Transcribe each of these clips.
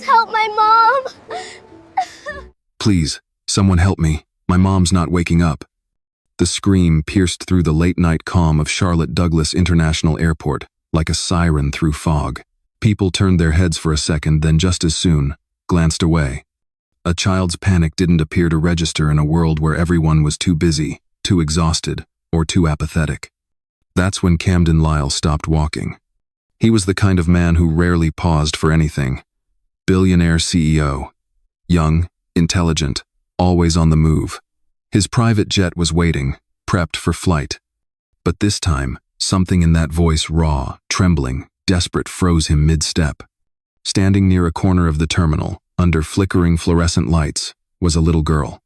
help my mom! Please, someone help me. My mom's not waking up. The scream pierced through the late-night calm of Charlotte Douglas International Airport, like a siren through fog. People turned their heads for a second, then just as soon, glanced away. A child's panic didn't appear to register in a world where everyone was too busy, too exhausted, or too apathetic. That's when Camden Lyle stopped walking. He was the kind of man who rarely paused for anything. Billionaire CEO. Young, intelligent, always on the move. His private jet was waiting, prepped for flight. But this time, something in that voice, raw, trembling, desperate, froze him mid-step. Standing near a corner of the terminal, under flickering fluorescent lights, was a little girl.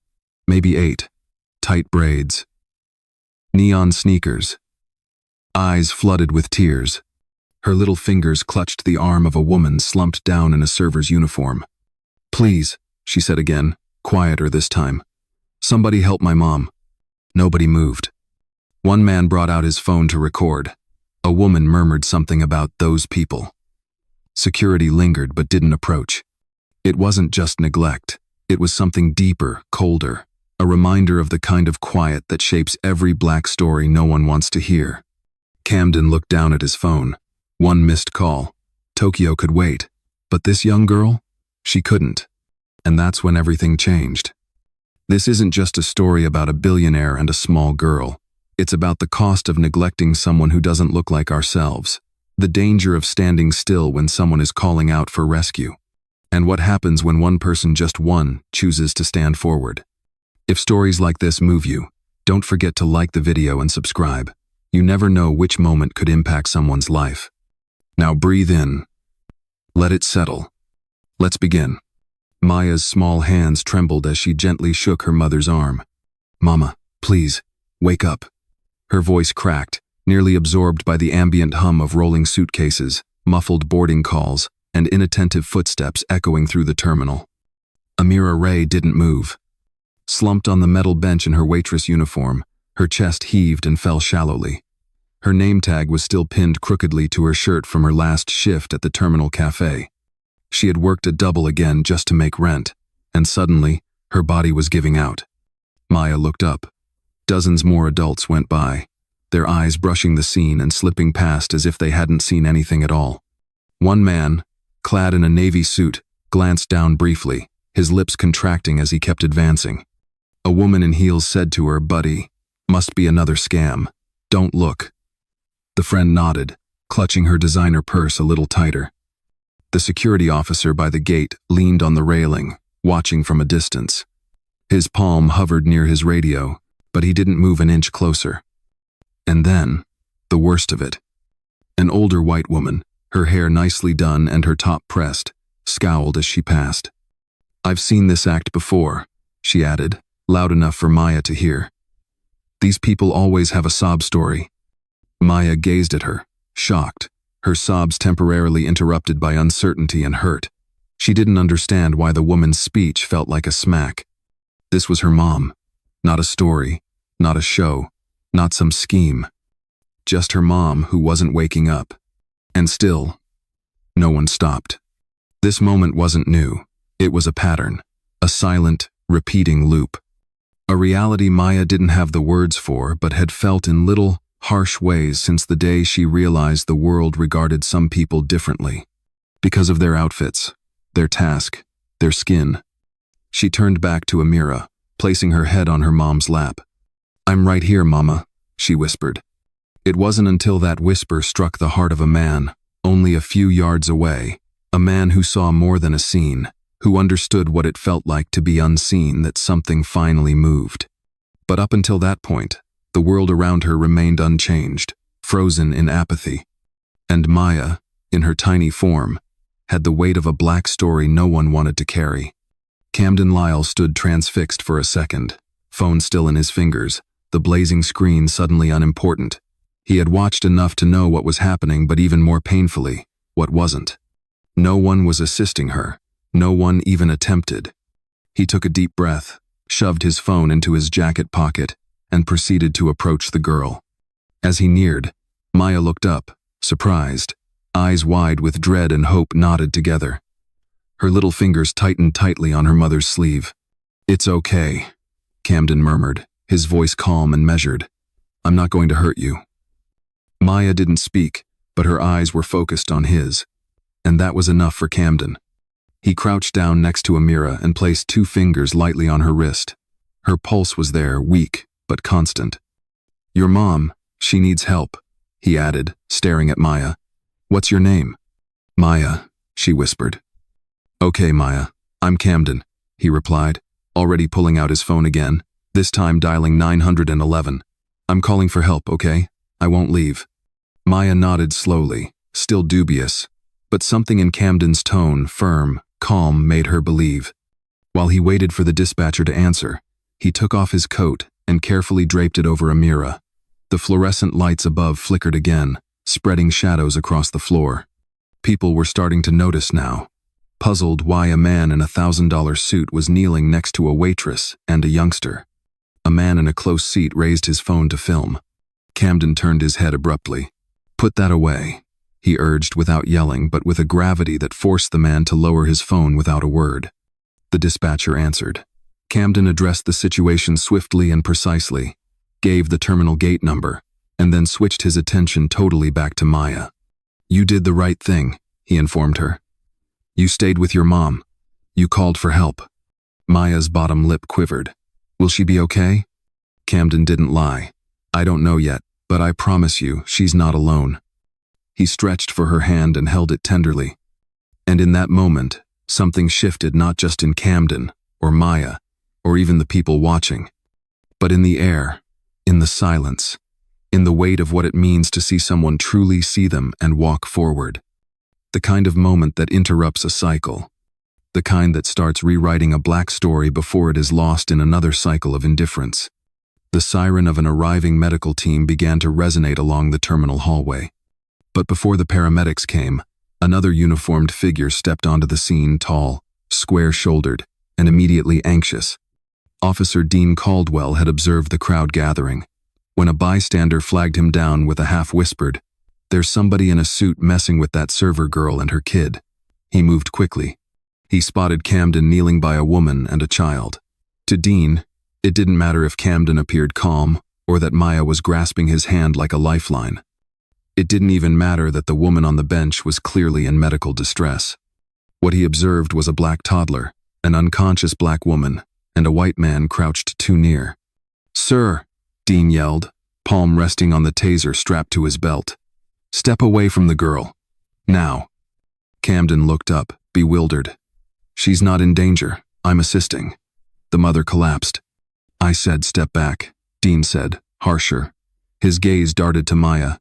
Maybe 8. Tight braids. Neon sneakers. Eyes flooded with tears. Her little fingers clutched the arm of a woman slumped down in a server's uniform. "Please," she said again, quieter this time. "Somebody help my mom." Nobody moved. One man brought out his phone to record. A woman murmured something about those people. Security lingered but didn't approach. It wasn't just neglect. It was something deeper, colder, a reminder of the kind of quiet that shapes every black story no one wants to hear. Camden looked down at his phone. One missed call. Tokyo could wait. But this young girl? She couldn't. And that's when everything changed. This isn't just a story about a billionaire and a small girl. It's about the cost of neglecting someone who doesn't look like ourselves, the danger of standing still when someone is calling out for rescue, and what happens when one person, just one, chooses to stand forward. If stories like this move you, don't forget to like the video and subscribe. You never know which moment could impact someone's life. Now breathe in. Let it settle. Let's begin. Maya's small hands trembled as she gently shook her mother's arm. "Mama, please, wake up." Her voice cracked, nearly absorbed by the ambient hum of rolling suitcases, muffled boarding calls, and inattentive footsteps echoing through the terminal. Amira Ray didn't move. Slumped on the metal bench in her waitress uniform, her chest heaved and fell shallowly. Her name tag was still pinned crookedly to her shirt from her last shift at the terminal cafe. She had worked a double again just to make rent, and suddenly, her body was giving out. Maya looked up. Dozens more adults went by, their eyes brushing the scene and slipping past as if they hadn't seen anything at all. One man, clad in a navy suit, glanced down briefly, his lips contracting as he kept advancing. A woman in heels said to her, "Buddy, must be another scam. Don't look." The friend nodded, clutching her designer purse a little tighter. The security officer by the gate leaned on the railing, watching from a distance. His palm hovered near his radio, but he didn't move an inch closer. And then, the worst of it. An older white woman, her hair nicely done and her top pressed, scowled as she passed. "I've seen this act before," she added, loud enough for Maya to hear. "These people always have a sob story." Maya gazed at her, shocked, her sobs temporarily interrupted by uncertainty and hurt. She didn't understand why the woman's speech felt like a smack. This was her mom. Not a story, not a show, not some scheme. Just her mom who wasn't waking up. And still, no one stopped. This moment wasn't new. It was a pattern, a silent, repeating loop. A reality Maya didn't have the words for, but had felt in little, harsh ways since the day she realized the world regarded some people differently. Because of their outfits, their task, their skin. She turned back to Amira, placing her head on her mom's lap. "I'm right here, Mama," she whispered. It wasn't until that whisper struck the heart of a man, only a few yards away, a man who saw more than a scene, who understood what it felt like to be unseen, that something finally moved. But up until that point, the world around her remained unchanged, frozen in apathy. And Maya, in her tiny form, had the weight of a black story no one wanted to carry. Camden Lyle stood transfixed for a second, phone still in his fingers, the blazing screen suddenly unimportant. He had watched enough to know what was happening, but even more painfully, what wasn't. No one was assisting her. No one even attempted. He took a deep breath, shoved his phone into his jacket pocket, and proceeded to approach the girl. As he neared, Maya looked up, surprised, eyes wide with dread and hope knotted together. Her little fingers tightened tightly on her mother's sleeve. "It's okay," Camden murmured, his voice calm and measured. "I'm not going to hurt you." Maya didn't speak, but her eyes were focused on his. And that was enough for Camden. He crouched down next to Amira and placed 2 fingers lightly on her wrist. Her pulse was there, weak, but constant. "Your mom, she needs help," he added, staring at Maya. "What's your name?" "Maya," she whispered. "Okay, Maya, I'm Camden," he replied, already pulling out his phone again, this time dialing 911. "I'm calling for help, okay? I won't leave." Maya nodded slowly, still dubious, but something in Camden's tone, firm, calm, made her believe. While he waited for the dispatcher to answer, he took off his coat and carefully draped it over Amira. The fluorescent lights above flickered again, spreading shadows across the floor. People were starting to notice now, puzzled why a man in a $1,000 suit was kneeling next to a waitress and a youngster. A man in a close seat raised his phone to film. Camden turned his head abruptly. "Put that away," he urged without yelling, but with a gravity that forced the man to lower his phone without a word. The dispatcher answered. Camden addressed the situation swiftly and precisely, gave the terminal gate number, and then switched his attention totally back to Maya. "You did the right thing," he informed her. "You stayed with your mom. You called for help." Maya's bottom lip quivered. "Will she be okay?" Camden didn't lie. "I don't know yet, but I promise you, she's not alone." He stretched for her hand and held it tenderly. And in that moment, something shifted not just in Camden, or Maya, or even the people watching, but in the air, in the silence, in the weight of what it means to see someone truly see them and walk forward. The kind of moment that interrupts a cycle. The kind that starts rewriting a black story before it is lost in another cycle of indifference. The siren of an arriving medical team began to resonate along the terminal hallway. But before the paramedics came, another uniformed figure stepped onto the scene, tall, square-shouldered, and immediately anxious. Officer Dean Caldwell had observed the crowd gathering. When a bystander flagged him down with a half-whispered, "There's somebody in a suit messing with that server girl and her kid," he moved quickly. He spotted Camden kneeling by a woman and a child. To Dean, it didn't matter if Camden appeared calm or that Maya was grasping his hand like a lifeline. It didn't even matter that the woman on the bench was clearly in medical distress. What he observed was a black toddler, an unconscious black woman, and a white man crouched too near. "Sir," Dean yelled, palm resting on the taser strapped to his belt. "Step away from the girl. Now." Camden looked up, bewildered. "She's not in danger. I'm assisting." The mother collapsed. "I said step back," Dean said, harsher. His gaze darted to Maya.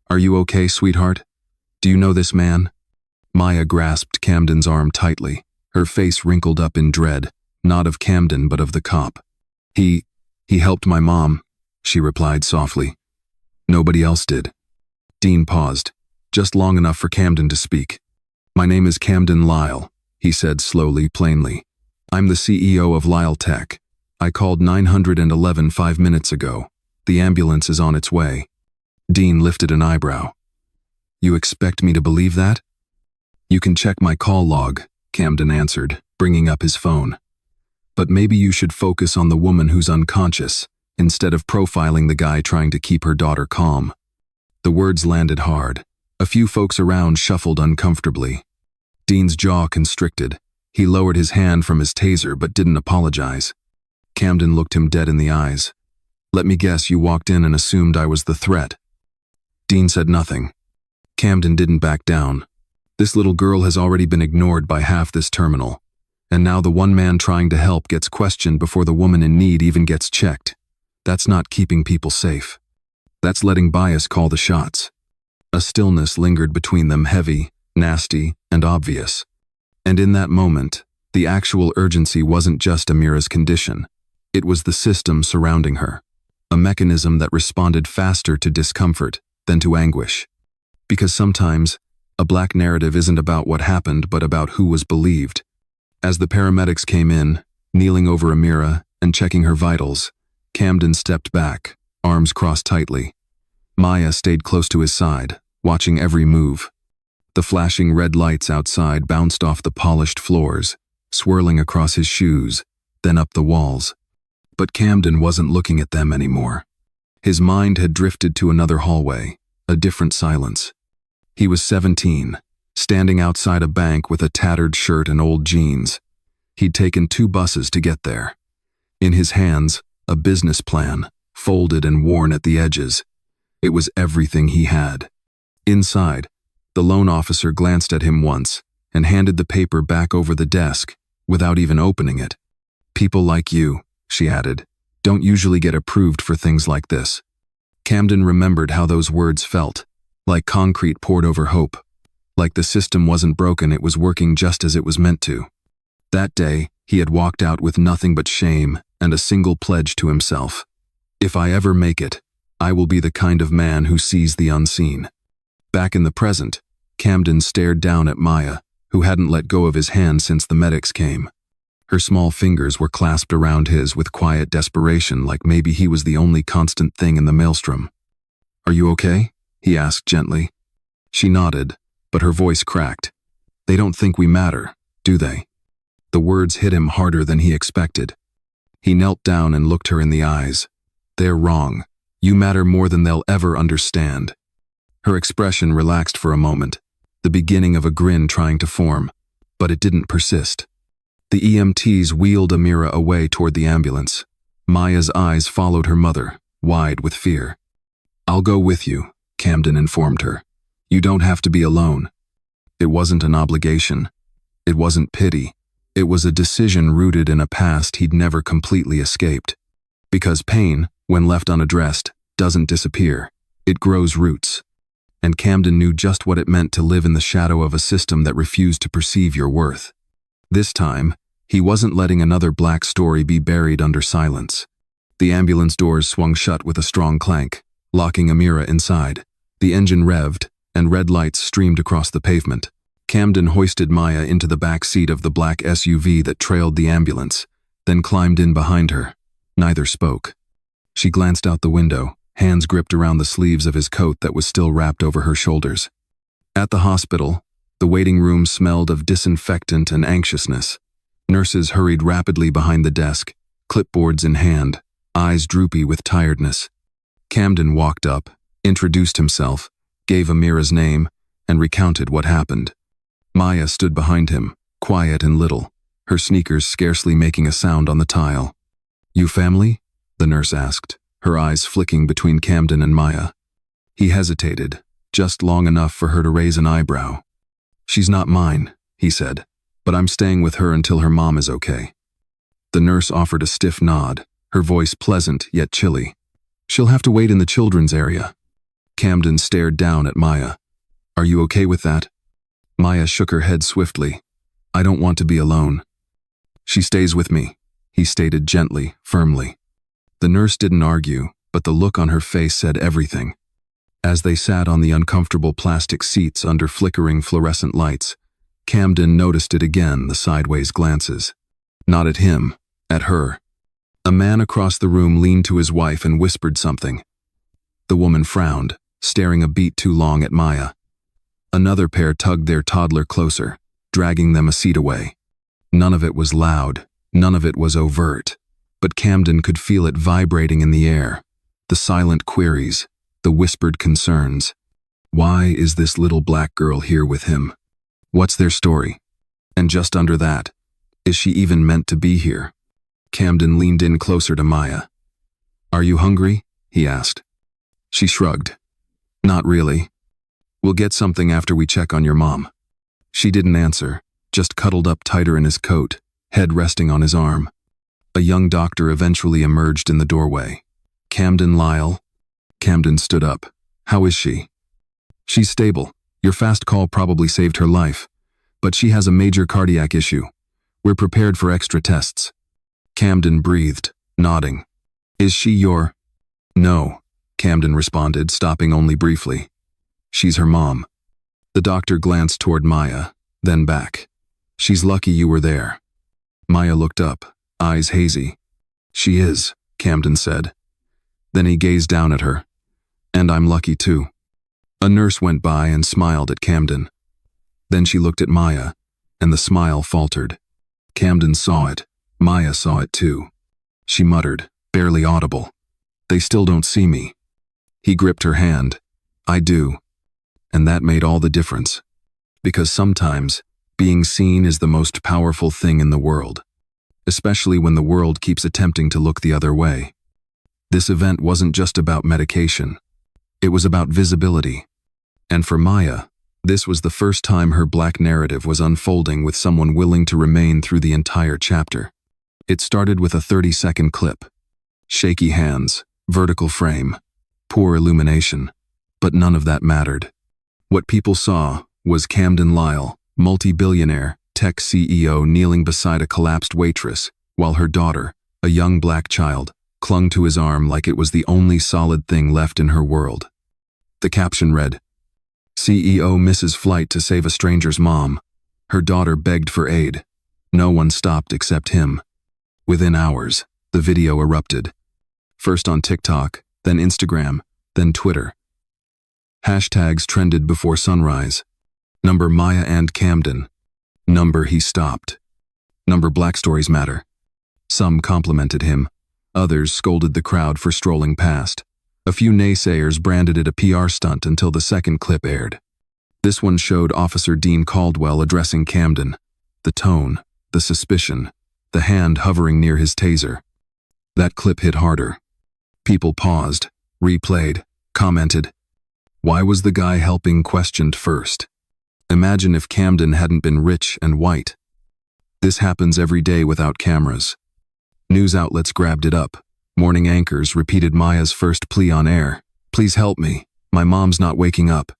"Are you okay, sweetheart? Do you know this man?" Maya grasped Camden's arm tightly, her face wrinkled up in dread, not of Camden but of the cop. He helped my mom," she replied softly. "Nobody else did." Dean paused, just long enough for Camden to speak. "My name is Camden Lyle," he said slowly, plainly. "I'm the CEO of Lyle Tech. I called 911 5 minutes ago. The ambulance is on its way." Dean lifted an eyebrow. "You expect me to believe that?" "You can check my call log," Camden answered, bringing up his phone. "But maybe you should focus on the woman who's unconscious, instead of profiling the guy trying to keep her daughter calm." The words landed hard. A few folks around shuffled uncomfortably. Dean's jaw constricted. He lowered his hand from his taser but didn't apologize. Camden looked him dead in the eyes. "Let me guess you walked in and assumed I was the threat." Dean said nothing. Camden didn't back down. This little girl has already been ignored by half this terminal, and now the one man trying to help gets questioned before the woman in need even gets checked. That's not keeping people safe. That's letting bias call the shots. A stillness lingered between them, heavy, nasty, and obvious. And in that moment, the actual urgency wasn't just Amira's condition. It was the system surrounding her, a mechanism that responded faster to discomfort than to anguish. Because sometimes, a black narrative isn't about what happened but about who was believed. As the paramedics came in, kneeling over Amira and checking her vitals, Camden stepped back, arms crossed tightly. Maya stayed close to his side, watching every move. The flashing red lights outside bounced off the polished floors, swirling across his shoes, then up the walls. But Camden wasn't looking at them anymore. His mind had drifted to another hallway, a different silence. He was 17, standing outside a bank with a tattered shirt and old jeans. He'd taken 2 buses to get there. In his hands, a business plan, folded and worn at the edges. It was everything he had. Inside, the loan officer glanced at him once and handed the paper back over the desk without even opening it. "People like you," she added, "don't usually get approved for things like this." Camden remembered how those words felt, like concrete poured over hope, like the system wasn't broken, it was working just as it was meant to. That day, he had walked out with nothing but shame and a single pledge to himself. "If I ever make it, I will be the kind of man who sees the unseen." Back in the present, Camden stared down at Maya, who hadn't let go of his hand since the medics came. Her small fingers were clasped around his with quiet desperation, like maybe he was the only constant thing in the maelstrom. "Are you okay?" he asked gently. She nodded, but her voice cracked. "They don't think we matter, do they?" The words hit him harder than he expected. He knelt down and looked her in the eyes. "They're wrong. You matter more than they'll ever understand." Her expression relaxed for a moment, the beginning of a grin trying to form, but it didn't persist. The EMTs wheeled Amira away toward the ambulance. Maya's eyes followed her mother, wide with fear. "I'll go with you," Camden informed her. "You don't have to be alone." It wasn't an obligation. It wasn't pity. It was a decision rooted in a past he'd never completely escaped. Because pain, when left unaddressed, doesn't disappear. It grows roots. And Camden knew just what it meant to live in the shadow of a system that refused to perceive your worth. This time, he wasn't letting another black story be buried under silence. The ambulance doors swung shut with a strong clank, locking Amira inside. The engine revved, and red lights streamed across the pavement. Camden hoisted Maya into the back seat of the black SUV that trailed the ambulance, then climbed in behind her. Neither spoke. She glanced out the window, hands gripped around the sleeves of his coat that was still wrapped over her shoulders. At the hospital, the waiting room smelled of disinfectant and anxiousness. Nurses hurried rapidly behind the desk, clipboards in hand, eyes droopy with tiredness. Camden walked up, introduced himself, gave Amira's name, and recounted what happened. Maya stood behind him, quiet and little, her sneakers scarcely making a sound on the tile. "You family?" the nurse asked, her eyes flicking between Camden and Maya. He hesitated, just long enough for her to raise an eyebrow. "She's not mine," he said, "but I'm staying with her until her mom is okay." The nurse offered a stiff nod, her voice pleasant yet chilly. "She'll have to wait in the children's area." Camden stared down at Maya. "Are you okay with that?" Maya shook her head swiftly. "I don't want to be alone." "She stays with me," he stated gently, firmly. The nurse didn't argue, but the look on her face said everything. As they sat on the uncomfortable plastic seats under flickering fluorescent lights, Camden noticed it again, the sideways glances. Not at him, at her. A man across the room leaned to his wife and whispered something. The woman frowned, staring a beat too long at Maya. Another pair tugged their toddler closer, dragging them a seat away. None of it was loud, none of it was overt, but Camden could feel it vibrating in the air. The silent queries, the whispered concerns. Why is this little black girl here with him? What's their story? And just under that, is she even meant to be here? Camden leaned in closer to Maya. "Are you hungry?" he asked. She shrugged. "Not really. We'll get something after we check on your mom." She didn't answer, just cuddled up tighter in his coat, head resting on his arm. A young doctor eventually emerged in the doorway. "Camden Lyle?" Camden stood up. "How is she?" "She's stable. Your fast call probably saved her life. But she has a major cardiac issue. We're prepared for extra tests." Camden breathed, nodding. "Is she your—" "No," Camden responded, stopping only briefly. "She's her mom." The doctor glanced toward Maya, then back. "She's lucky you were there." Maya looked up, eyes hazy. "She is," Camden said. Then he gazed down at her. "And I'm lucky too." A nurse went by and smiled at Camden. Then she looked at Maya, and the smile faltered. Camden saw it. Maya saw it too. She muttered, barely audible, "They still don't see me." He gripped her hand. "I do." And that made all the difference. Because sometimes, being seen is the most powerful thing in the world, especially when the world keeps attempting to look the other way. This event wasn't just about medication. It was about visibility. And for Maya, this was the first time her black narrative was unfolding with someone willing to remain through the entire chapter. It started with a 30-second clip. Shaky hands, vertical frame, poor illumination. But none of that mattered. What people saw was Camden Lyle, multi-billionaire, tech CEO, kneeling beside a collapsed waitress, while her daughter, a young black child, clung to his arm like it was the only solid thing left in her world. The caption read, "CEO misses flight to save a stranger's mom. Her daughter begged for aid. No one stopped except him." Within hours, the video erupted. First on TikTok, then Instagram, then Twitter. Hashtags trended before sunrise. Number Maya and Camden. Number he stopped. Number Black Stories Matter. Some complimented him. Others scolded the crowd for strolling past. A few naysayers branded it a PR stunt until the second clip aired. This one showed Officer Dean Caldwell addressing Camden. The tone, the suspicion, the hand hovering near his taser. That clip hit harder. People paused, replayed, commented. Why was the guy helping questioned first? Imagine if Camden hadn't been rich and white. This happens every day without cameras. News outlets grabbed it up. Morning anchors repeated Maya's first plea on air. "Please help me. My mom's not waking up."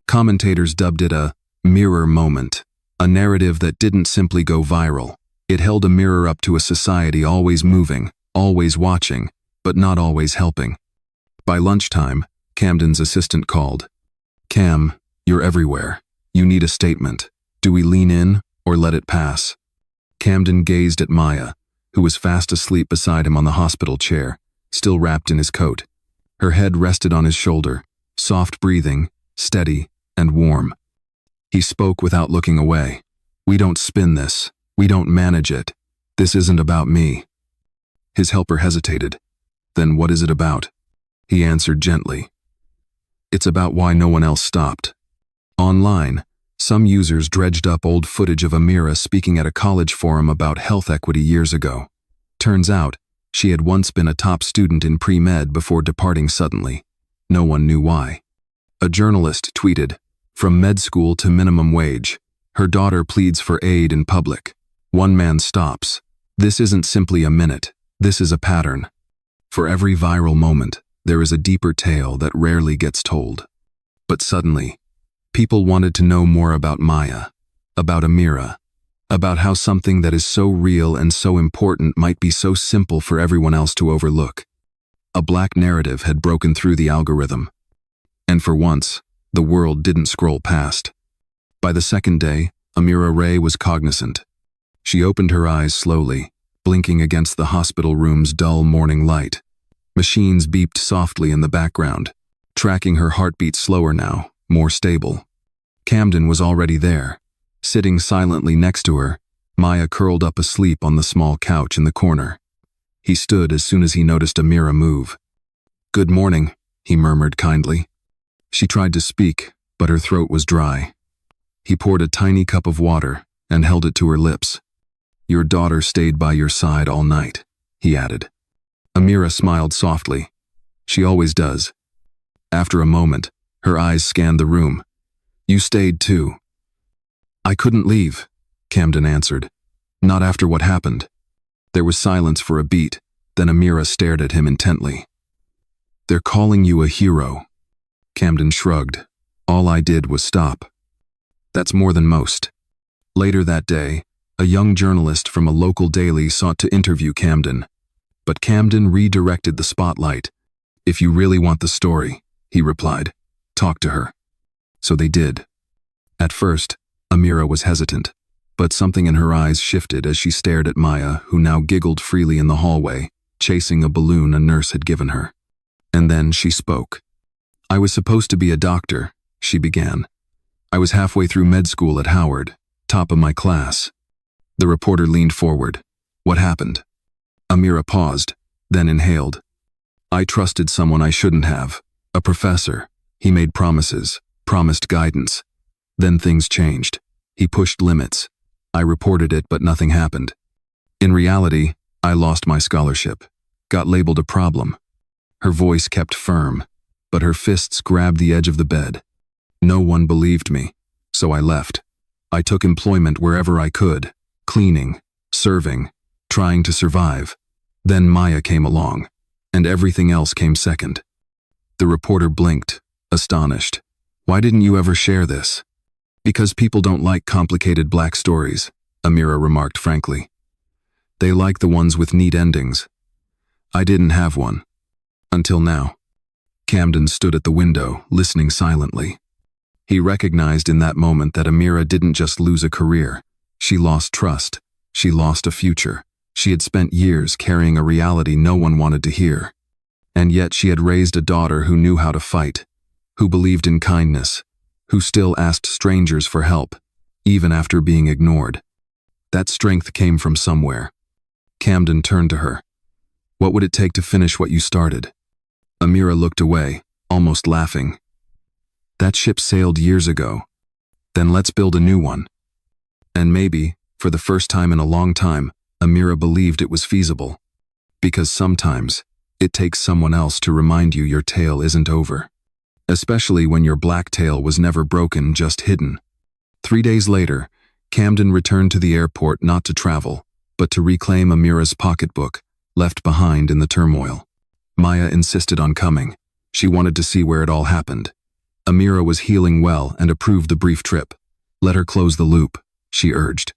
Commentators dubbed it a mirror moment, a narrative that didn't simply go viral. It held a mirror up to a society always moving, always watching, but not always helping. By lunchtime, Camden's assistant called. "Cam, you're everywhere. You need a statement. Do we lean in or let it pass?" Camden gazed at Maya, who was fast asleep beside him on the hospital chair, still wrapped in his coat. Her head rested on his shoulder, soft breathing, steady and warm. He spoke without looking away. "We don't spin this. We don't manage it. This isn't about me." His helper hesitated. "Then what is it about?" He answered gently. "It's about why no one else stopped." Online, some users dredged up old footage of Amira speaking at a college forum about health equity years ago. Turns out, she had once been a top student in pre-med before departing suddenly. No one knew why. A journalist tweeted, "From med school to minimum wage. Her daughter pleads for aid in public. One man stops. This isn't simply a minute. This is a pattern." For every viral moment, there is a deeper tale that rarely gets told. But suddenly, people wanted to know more about Maya, about Amira, about how something that is so real and so important might be so simple for everyone else to overlook. A black narrative had broken through the algorithm. And for once, the world didn't scroll past. By the second day, Amira Ray was cognizant. She opened her eyes slowly, blinking against the hospital room's dull morning light. Machines beeped softly in the background, tracking her heartbeat slower now, more stable. Camden was already there. Sitting silently next to her, Maya curled up asleep on the small couch in the corner. He stood as soon as he noticed Amira move. "Good morning," he murmured kindly. She tried to speak, but her throat was dry. He poured a tiny cup of water and held it to her lips. "Your daughter stayed by your side all night," he added. Amira smiled softly. She always does. After a moment, her eyes scanned the room. "You stayed too." "I couldn't leave," Camden answered. "Not after what happened." There was silence for a beat, then Amira stared at him intently. "They're calling you a hero." Camden shrugged. "All I did was stop." "That's more than most." Later that day, a young journalist from a local daily sought to interview Camden. But Camden redirected the spotlight. "If you really want the story," he replied, "talk to her." So they did. At first, Amira was hesitant, but something in her eyes shifted as she stared at Maya, who now giggled freely in the hallway, chasing a balloon a nurse had given her. And then she spoke. "I was supposed to be a doctor," she began. I was halfway through med school at Howard, top of my class. The reporter leaned forward. What happened? Amira paused, then inhaled. I trusted someone I shouldn't have. A professor. He made promises, promised guidance. Then things changed. He pushed limits. I reported it, but nothing happened. In reality, I lost my scholarship. Got labeled a problem. Her voice kept firm, but her fists grabbed the edge of the bed. No one believed me, so I left. I took employment wherever I could, cleaning, serving, trying to survive. Then Maya came along, and everything else came second. The reporter blinked, astonished. Why didn't you ever share this? Because people don't like complicated black stories, Amira remarked frankly. They like the ones with neat endings. I didn't have one. Until now. Camden stood at the window, listening silently. He recognized in that moment that Amira didn't just lose a career. She lost trust. She lost a future. She had spent years carrying a reality no one wanted to hear. And yet she had raised a daughter who knew how to fight, who believed in kindness, who still asked strangers for help, even after being ignored. That strength came from somewhere. Camden turned to her. What would it take to finish what you started? Amira looked away, almost laughing. That ship sailed years ago. Then let's build a new one. And maybe, for the first time in a long time, Amira believed it was feasible. Because sometimes, it takes someone else to remind you your tale isn't over. Especially when your black tale was never broken, just hidden. 3 days later, Camden returned to the airport not to travel, but to reclaim Amira's pocketbook, left behind in the turmoil. Maya insisted on coming. She wanted to see where it all happened. Amira was healing well and approved the brief trip. Let her close the loop, she urged.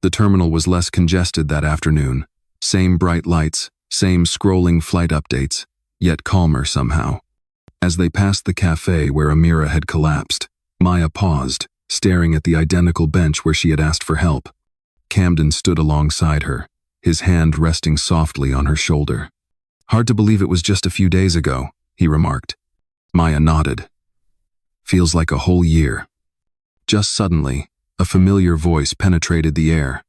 The terminal was less congested that afternoon. Same bright lights, same scrolling flight updates, yet calmer somehow. As they passed the cafe where Amira had collapsed, Maya paused, staring at the identical bench where she had asked for help. Camden stood alongside her, his hand resting softly on her shoulder. Hard to believe it was just a few days ago, he remarked. Maya nodded. Feels like a whole year. Just suddenly, a familiar voice penetrated the air.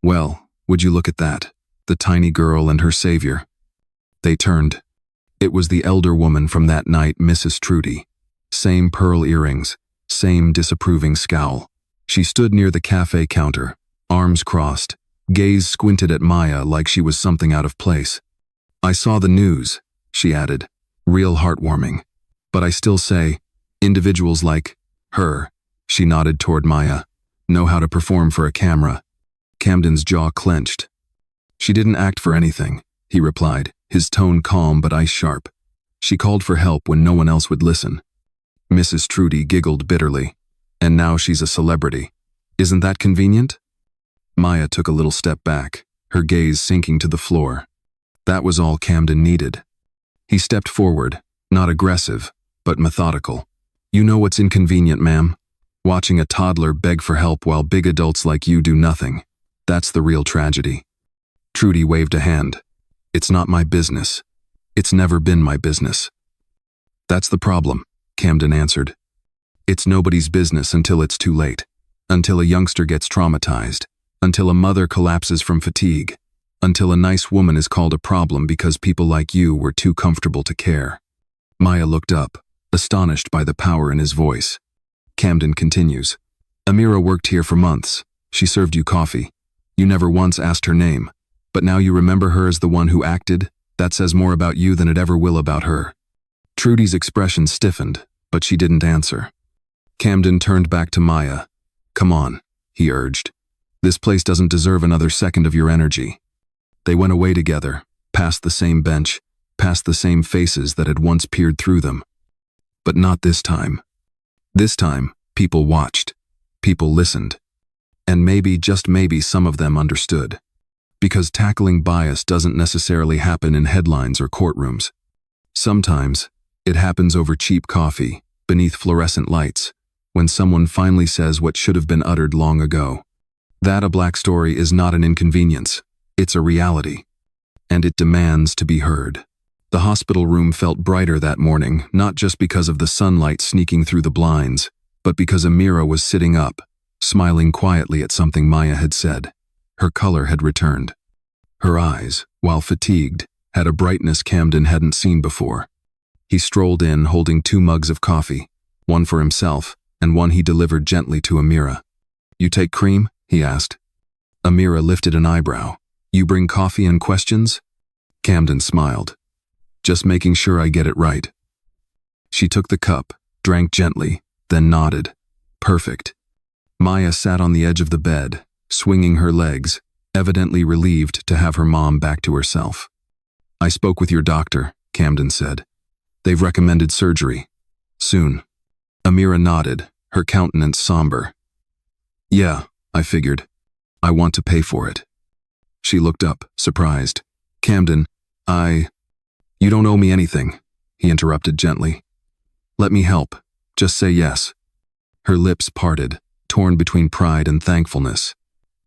Well, would you look at that? The tiny girl and her savior. They turned. It was the elder woman from that night, Mrs. Trudy. Same pearl earrings, same disapproving scowl. She stood near the cafe counter, arms crossed, gaze squinted at Maya like she was something out of place. I saw the news, she added, real heartwarming. But I still say, individuals like her, she nodded toward Maya, know how to perform for a camera. Camden's jaw clenched. She didn't act for anything, he replied, his tone calm but ice sharp. She called for help when no one else would listen. Mrs. Trudy giggled bitterly. And now she's a celebrity. Isn't that convenient? Maya took a little step back, her gaze sinking to the floor. That was all Camden needed. He stepped forward, not aggressive, but methodical. You know what's inconvenient, ma'am? Watching a toddler beg for help while big adults like you do nothing. That's the real tragedy. Trudy waved a hand. It's not my business. It's never been my business. That's the problem, Camden answered. It's nobody's business until it's too late. Until a youngster gets traumatized. Until a mother collapses from fatigue. Until a nice woman is called a problem because people like you were too comfortable to care. Maya looked up, astonished by the power in his voice. Camden continues. Amira worked here for months. She served you coffee. You never once asked her name. But now you remember her as the one who acted? That says more about you than it ever will about her. Trudy's expression stiffened, but she didn't answer. Camden turned back to Maya. Come on, he urged. This place doesn't deserve another second of your energy. They went away together, past the same bench, past the same faces that had once peered through them. But not this time. This time, people watched. People listened. And maybe, just maybe, some of them understood. Because tackling bias doesn't necessarily happen in headlines or courtrooms. Sometimes, it happens over cheap coffee, beneath fluorescent lights, when someone finally says what should have been uttered long ago. That a black story is not an inconvenience, it's a reality. And it demands to be heard. The hospital room felt brighter that morning, not just because of the sunlight sneaking through the blinds, but because Amira was sitting up, smiling quietly at something Maya had said. Her color had returned. Her eyes, while fatigued, had a brightness Camden hadn't seen before. He strolled in holding 2 mugs of coffee, one for himself and one he delivered gently to Amira. "You take cream?" he asked. Amira lifted an eyebrow. "You bring coffee and questions?" Camden smiled. "Just making sure I get it right." She took the cup, drank gently, then nodded. "Perfect." Maya sat on the edge of the bed, swinging her legs, evidently relieved to have her mom back to herself. "I spoke with your doctor," Camden said. "They've recommended surgery. Soon." Amira nodded, her countenance somber. "Yeah, I figured. I want to pay for it." She looked up, surprised. "Camden, You don't owe me anything," he interrupted gently. "Let me help. Just say yes." Her lips parted, torn between pride and thankfulness.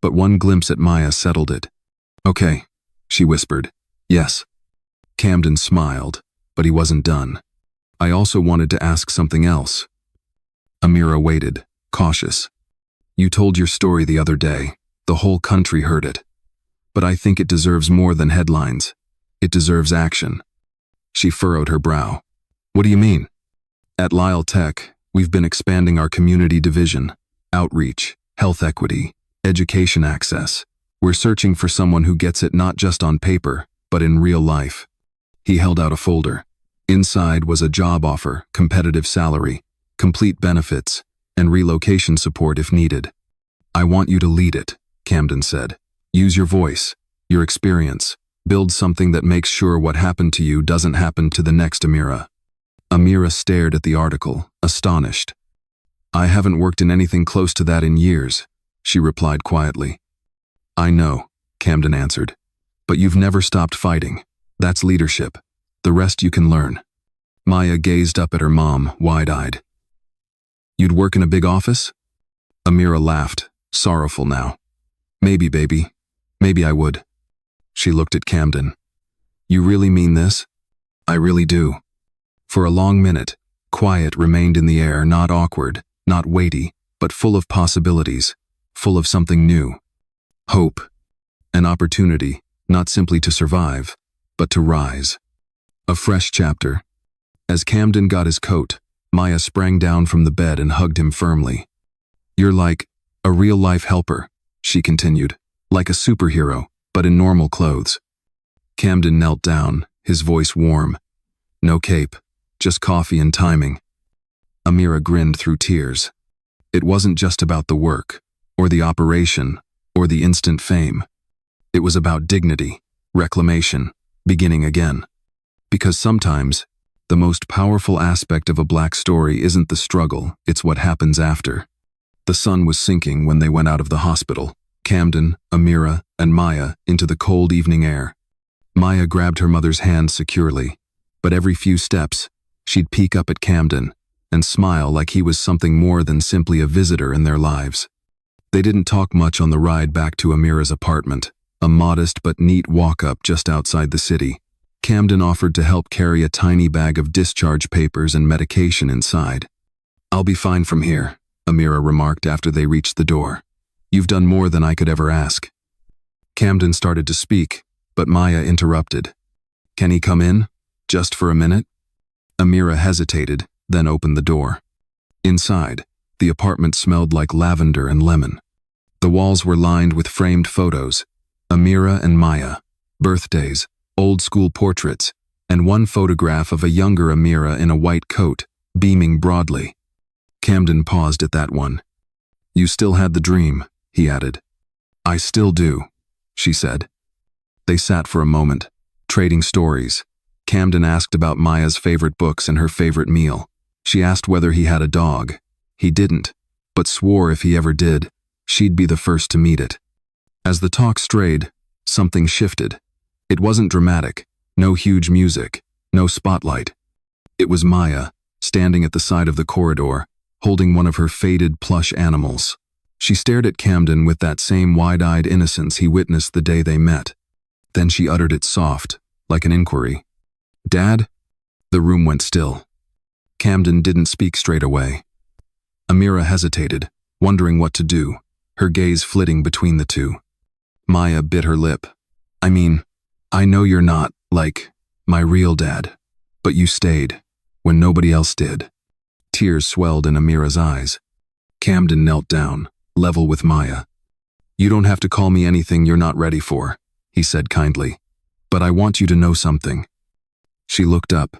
But one glimpse at Maya settled it. "Okay," she whispered. "Yes." Camden smiled, but he wasn't done. "I also wanted to ask something else." Amira waited, cautious. "You told your story the other day. The whole country heard it. But I think it deserves more than headlines. It deserves action." She furrowed her brow. "What do you mean?" "At Lyle Tech, we've been expanding our community division, outreach, health equity, education access. We're searching for someone who gets it not just on paper, but in real life." He held out a folder. Inside was a job offer, competitive salary, complete benefits, and relocation support if needed. "I want you to lead it," Camden said. "Use your voice, your experience. Build something that makes sure what happened to you doesn't happen to the next Amira." Amira stared at the article, astonished. "I haven't worked in anything close to that in years," she replied quietly. "I know," Camden answered. "But you've never stopped fighting. That's leadership. The rest you can learn." Maya gazed up at her mom, wide-eyed. "You'd work in a big office?" Amira laughed, sorrowful now. "Maybe, baby. Maybe I would." She looked at Camden. "You really mean this?" "I really do." For a long minute, quiet remained in the air, not awkward, not weighty, but full of possibilities, full of something new. Hope. An opportunity, not simply to survive, but to rise. A fresh chapter. As Camden got his coat, Maya sprang down from the bed and hugged him firmly. "You're like a real-life helper," she continued, "like a superhero, but in normal clothes." Camden knelt down, his voice warm. "No cape, just coffee and timing." Amira grinned through tears. It wasn't just about the work, or the operation, or the instant fame. It was about dignity, reclamation, beginning again. Because sometimes, the most powerful aspect of a Black story isn't the struggle, it's what happens after. The sun was sinking when they went out of the hospital, Camden, Amira, and Maya into the cold evening air. Maya grabbed her mother's hand securely, but every few steps, she'd peek up at Camden and smile like he was something more than simply a visitor in their lives. They didn't talk much on the ride back to Amira's apartment, a modest but neat walk-up just outside the city. Camden offered to help carry a tiny bag of discharge papers and medication inside. "I'll be fine from here," Amira remarked after they reached the door. "You've done more than I could ever ask." Camden started to speak, but Maya interrupted. "Can he come in? Just for a minute?" Amira hesitated, then opened the door. Inside, the apartment smelled like lavender and lemon. The walls were lined with framed photos, Amira and Maya, birthdays, old-school portraits, and one photograph of a younger Amira in a white coat, beaming broadly. Camden paused at that one. "You still had the dream," he added. "I still do," she said. They sat for a moment, trading stories. Camden asked about Maya's favorite books and her favorite meal. She asked whether he had a dog. He didn't, but swore if he ever did, she'd be the first to meet it. As the talk strayed, something shifted. It wasn't dramatic, no huge music, no spotlight. It was Maya, standing at the side of the corridor, holding one of her faded plush animals. She stared at Camden with that same wide-eyed innocence he witnessed the day they met. Then she uttered it soft, like an inquiry. "Dad?" The room went still. Camden didn't speak straight away. Amira hesitated, wondering what to do, her gaze flitting between the two. Maya bit her lip. I mean, I know you're not, like, my real dad, but you stayed, when nobody else did. Tears swelled in Amira's eyes. Camden knelt down, level with Maya. You don't have to call me anything you're not ready for, he said kindly, but I want you to know something. She looked up.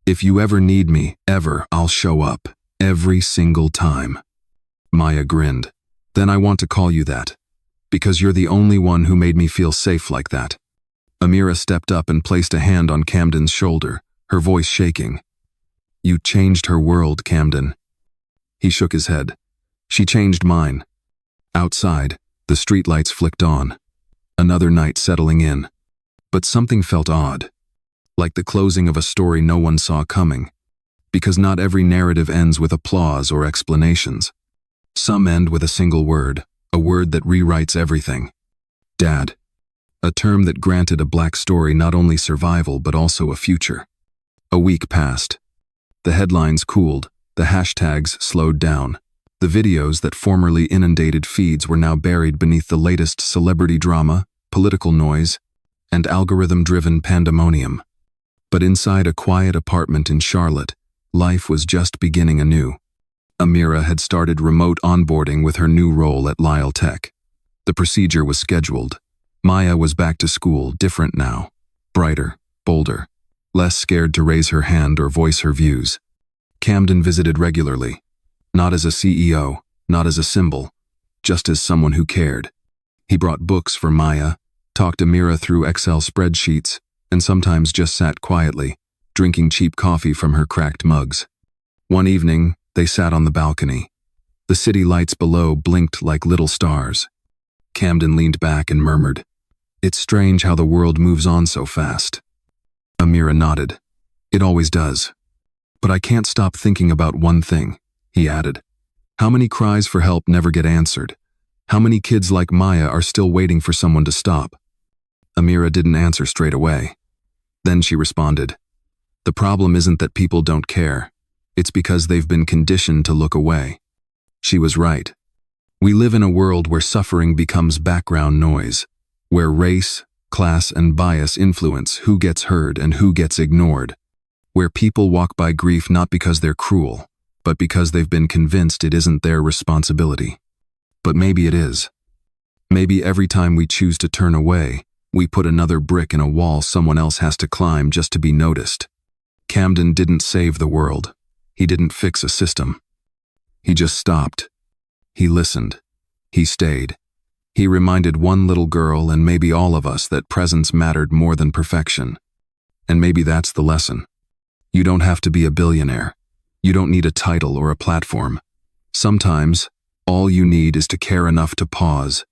If you ever need me, ever, I'll show up, every single time. Maya grinned. Then I want to call you that, because you're the only one who made me feel safe like that. Amira stepped up and placed a hand on Camden's shoulder, her voice shaking. You changed her world, Camden. He shook his head. She changed mine. Outside, the streetlights flicked on. Another night settling in. But something felt odd. Like the closing of a story no one saw coming. Because not every narrative ends with applause or explanations. Some end with a single word, a word that rewrites everything. Dad. A term that granted a black story not only survival but also a future. A week passed. The headlines cooled, the hashtags slowed down. The videos that formerly inundated feeds were now buried beneath the latest celebrity drama, political noise, and algorithm-driven pandemonium. But inside a quiet apartment in Charlotte, life was just beginning anew. Amira had started remote onboarding with her new role at Lyle Tech. The procedure was scheduled. Maya was back to school, different now. Brighter, bolder, less scared to raise her hand or voice her views. Camden visited regularly. Not as a CEO, not as a symbol, just as someone who cared. He brought books for Maya, talked Amira through Excel spreadsheets, and sometimes just sat quietly, drinking cheap coffee from her cracked mugs. One evening, they sat on the balcony. The city lights below blinked like little stars. Camden leaned back and murmured, "It's strange how the world moves on so fast." Amira nodded. "It always does. But I can't stop thinking about one thing," he added. "How many cries for help never get answered? How many kids like Maya are still waiting for someone to stop?" Amira didn't answer straight away. Then she responded, "The problem isn't that people don't care. It's because they've been conditioned to look away." She was right. We live in a world where suffering becomes background noise, where race, class, and bias influence who gets heard and who gets ignored, where people walk by grief not because they're cruel, but because they've been convinced it isn't their responsibility. But maybe it is. Maybe every time we choose to turn away, we put another brick in a wall someone else has to climb just to be noticed. Camden didn't save the world. He didn't fix a system. He just stopped. He listened. He stayed. He reminded one little girl and maybe all of us that presence mattered more than perfection. And maybe that's the lesson. You don't have to be a billionaire. You don't need a title or a platform. Sometimes, all you need is to care enough to pause,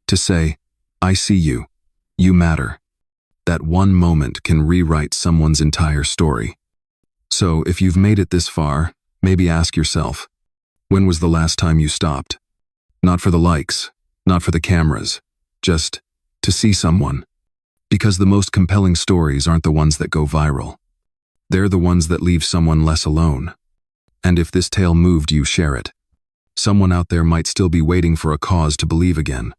to say, "I see you. You matter." That one moment can rewrite someone's entire story. So if you've made it this far, maybe ask yourself, when was the last time you stopped? Not for the likes, not for the cameras, just to see someone. Because the most compelling stories aren't the ones that go viral. They're the ones that leave someone less alone. And if this tale moved you, share it. Someone out there might still be waiting for a cause to believe again.